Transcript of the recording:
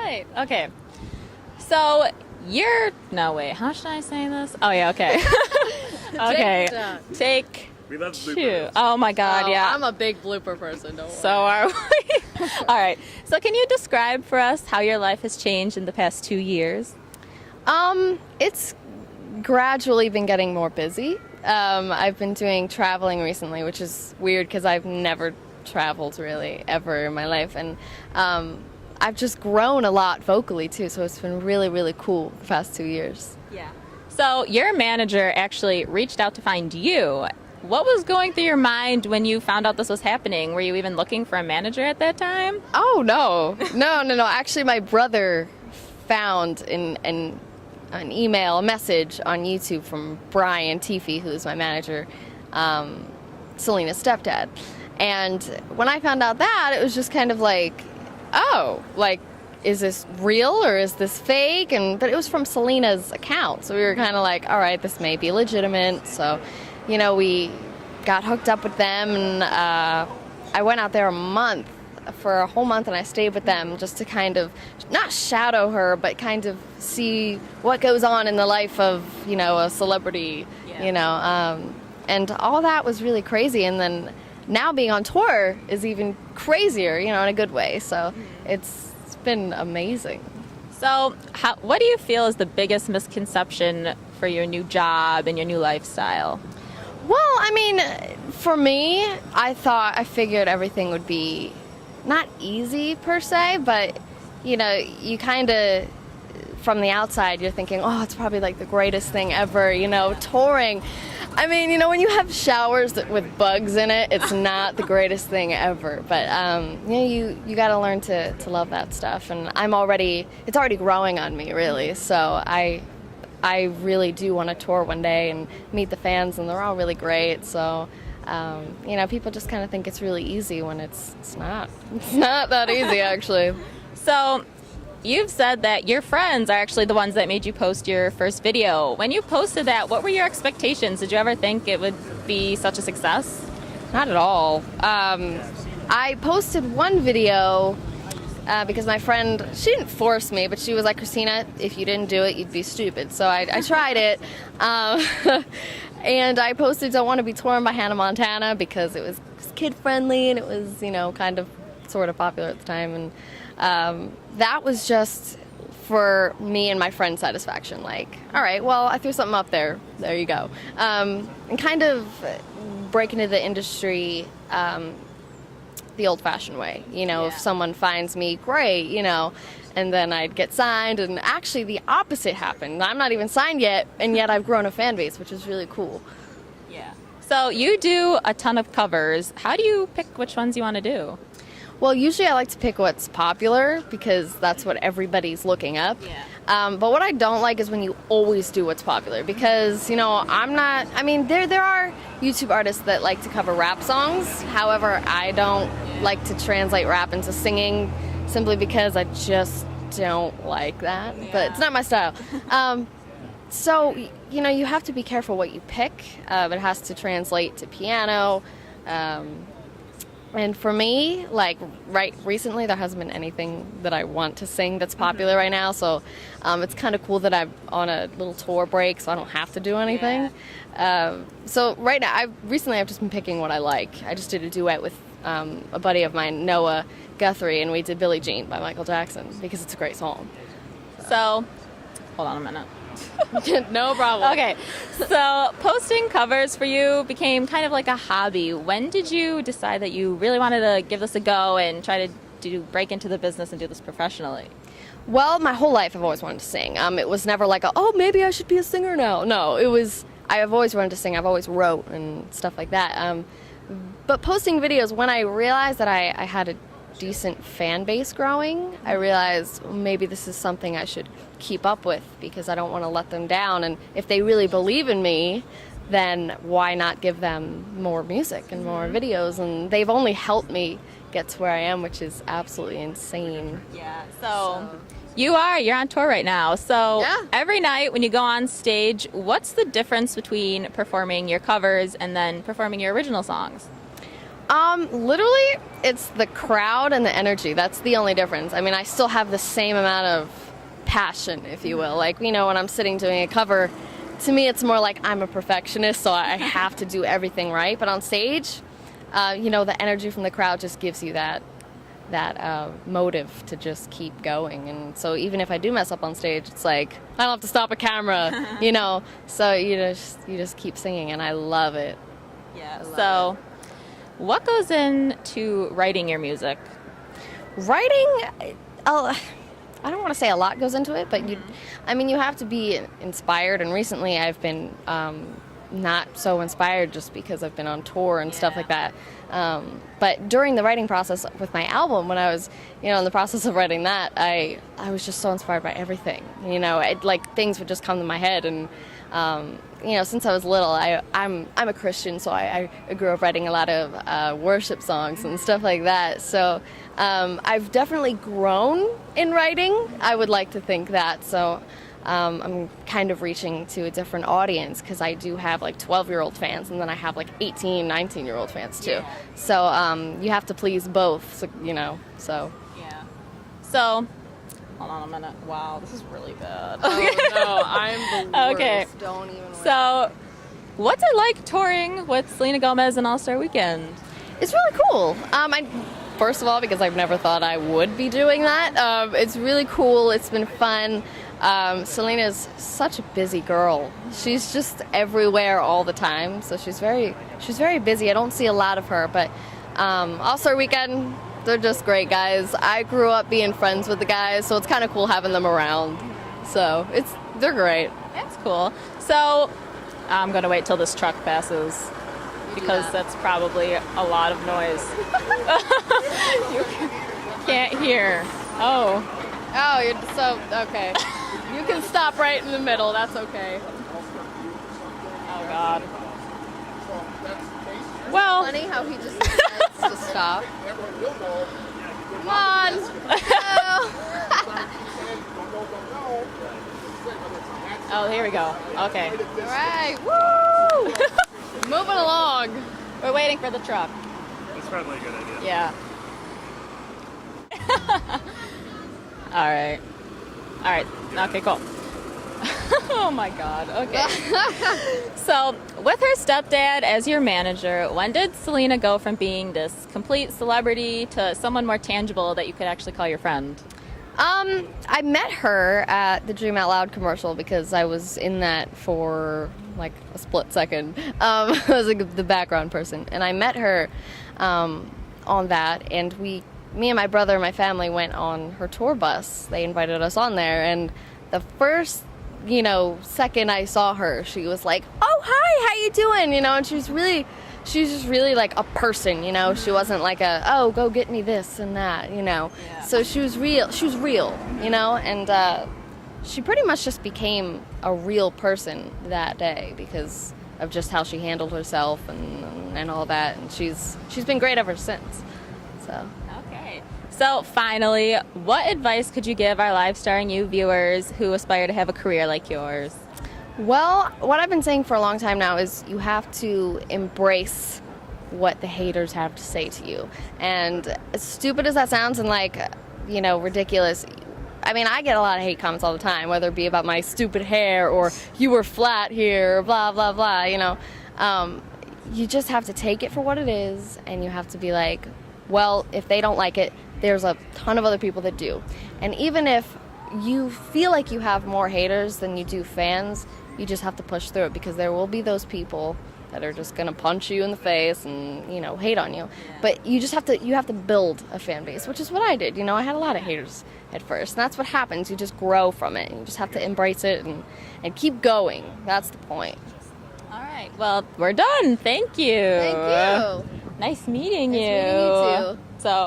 right. Okay. So no, wait. How should I say this? Oh, yeah. Okay. Okay. Take We love two. bloopers. Oh my God. Yeah. I'm a big blooper person. Don't worry. So are we. All right. So can you describe for us how your life has changed in the past 2 years? It's gradually been getting more busy. I've been doing traveling recently, which is weird because I've never traveled really ever in my life, and I've just grown a lot vocally too. So it's been really, really cool the past 2 years. Yeah. So your manager actually reached out to find you. What was going through your mind when you found out this was happening? Were you even looking for a manager at that time? Oh no. Actually, my brother found an email, a message on YouTube from Brian Tiffy, who's my manager, Selena's stepdad. And when I found out that, it was just kind of like, oh, like, is this real or is this fake? But it was from Selena's account, so we were kind of like, all right, this may be legitimate. So, we got hooked up with them, and I went out there for a whole month, and I stayed with them just to kind of not shadow her, but kind of see what goes on in the life of a celebrity. And all that was really crazy. And then now being on tour is even crazier, in a good way. So it's been amazing. So what do you feel is the biggest misconception for your new job and your new lifestyle? Well, I mean, for me, I figured everything would be not easy per se, but you kind of, from the outside, you're thinking, oh, it's probably like the greatest thing ever, touring. I mean, when you have showers with bugs in it, it's not the greatest thing ever. But you got to learn to love that stuff, and it's already growing on me, really. So I really do want to tour one day and meet the fans, and they're all really great. So, people just kind of think it's really easy when it's not. It's not that easy, actually. So, you've said that your friends are actually the ones that made you post your first video. When you posted that, what were your expectations? Did you ever think it would be such a success? Not at all. I posted one video because my friend, she didn't force me, but she was like, Christina, if you didn't do it, you'd be stupid. So I tried it. And I posted Don't Want to Be Torn by Hannah Montana because it was kid-friendly and it was, kind of sort of popular at the time. And that was just for me and my friend's satisfaction. Like, all right, well, I threw something up there. There you go. And kind of break into the industry the old-fashioned way. If someone finds me, great, and then I'd get signed. And actually the opposite happened. I'm not even signed yet, and yet I've grown a fan base, which is really cool. Yeah. So you do a ton of covers. How do you pick which ones you want to do? Well, usually I like to pick what's popular because that's what everybody's looking up. Yeah. But what I don't like is when you always do what's popular because, there are YouTube artists that like to cover rap songs. However, I don't like to translate rap into singing simply because I just don't like that. Yeah. But it's not my style. So, you have to be careful what you pick. It has to translate to piano. And for me, recently, there hasn't been anything that I want to sing that's popular right now. So it's kind of cool that I'm on a little tour break, so I don't have to do anything. Yeah. So right now, I've just been picking what I like. I just did a duet with a buddy of mine, Noah Guthrie, and we did Billie Jean by Michael Jackson because it's a great song. So, hold on a minute. No problem. Okay, so posting covers for you became kind of like a hobby. When did you decide that you really wanted to give this a go and try to break into the business and do this professionally? Well, my whole life I've always wanted to sing. It was never like, maybe I should be a singer now. No, I have always wanted to sing. I've always wrote and stuff like that. But posting videos, when I realized that I had a decent fan base growing, I realized maybe this is something I should keep up with because I don't want to let them down. And if they really believe in me, then why not give them more music and more videos? And they've only helped me get to where I am, which is absolutely insane. Yeah. So you're on tour right now. So yeah. Every night when you go on stage, what's the difference between performing your covers and then performing your original songs? Literally, it's the crowd and the energy. That's the only difference. I mean, I still have the same amount of passion, if you will. Like, you know, when I'm sitting doing a cover, to me it's more like I'm a perfectionist, so I have to do everything right. But on stage, you know, the energy from the crowd just gives you that motive to just keep going. And so even if I do mess up on stage, it's like I don't have to stop a camera, you know. So you just keep singing, and I love it. Yeah. So, what goes into writing your music? Writing, I don't want to say a lot goes into it, but I mean, you have to be inspired. And recently, I've been not so inspired just because I've been on tour and stuff like that. But during the writing process with my album, when I was, you know, in the process of writing that, I was just so inspired by everything. You know, like things would just come to my head, and you know, since I was little, I'm a Christian, so I grew up writing a lot of worship songs and stuff like that. So I've definitely grown in writing. I would like to think that. So I'm kind of reaching to a different audience, because I do have like 12-year-old fans, and then I have like 18, 19-year-old fans too. Yeah. So you have to please both, so, you know, so. Yeah. So, hold on a minute. Wow, this is really bad. Oh no, I'm the worst. Okay. Don't even worry. So, what's it like touring with Selena Gomez and All-Star Weekend? It's really cool. First of all, because I've never thought I would be doing that. It's really cool. It's been fun. Selena's such a busy girl. She's just everywhere all the time. So she's very busy. I don't see a lot of her, but All-Star Weekend, they're just great guys. I grew up being friends with the guys, so it's kind of cool having them around. So they're great. That's cool. So I'm gonna wait till this truck passes, because that's probably a lot of noise. You can't hear. Oh, you're so okay. You can stop right in the middle. That's okay. Oh God. Well, Funny how he just decides to stop. Come on. oh, here we go. Okay. All right. Woo! Moving along. We're waiting for the truck. That's probably a good idea. Yeah. All right. Okay, cool. Oh my God. Okay. So, with her stepdad as your manager, when did Selena go from being this complete celebrity to someone more tangible that you could actually call your friend? I met her at the Dream Out Loud commercial, because I was in that for like a split second. I was like the background person, and I met her on that, and me and my brother and my family went on her tour bus. They invited us on there, and the first, you know, second I saw her, she was like, "Oh, hi, how you doing?" You know, and she's just really like a person, you know. She wasn't like oh, go get me this and that, you know. Yeah. So she was real, you know, and she pretty much just became a real person that day because of just how she handled herself and all that, and she's been great ever since. So. Okay. So finally, what advice could you give our Live Starring You viewers who aspire to have a career like yours? Well, what I've been saying for a long time now is you have to embrace what the haters have to say to you. And as stupid as that sounds and like, you know, ridiculous, I mean, I get a lot of hate comments all the time, whether it be about my stupid hair or you were flat here, or blah, blah, blah, you know. You just have to take it for what it is, and you have to be like, well, if they don't like it, there's a ton of other people that do. And even if you feel like you have more haters than you do fans, you just have to push through it, because there will be those people that are just gonna punch you in the face and, you know, hate on you. Yeah. But you just have to build a fan base, which is what I did. You know, I had a lot of haters at first, and that's what happens. You just grow from it, and you just have to embrace it and keep going. That's the point. All right. Well, we're done. Thank you. Thank you. Nice meeting you. Nice meeting you too. So.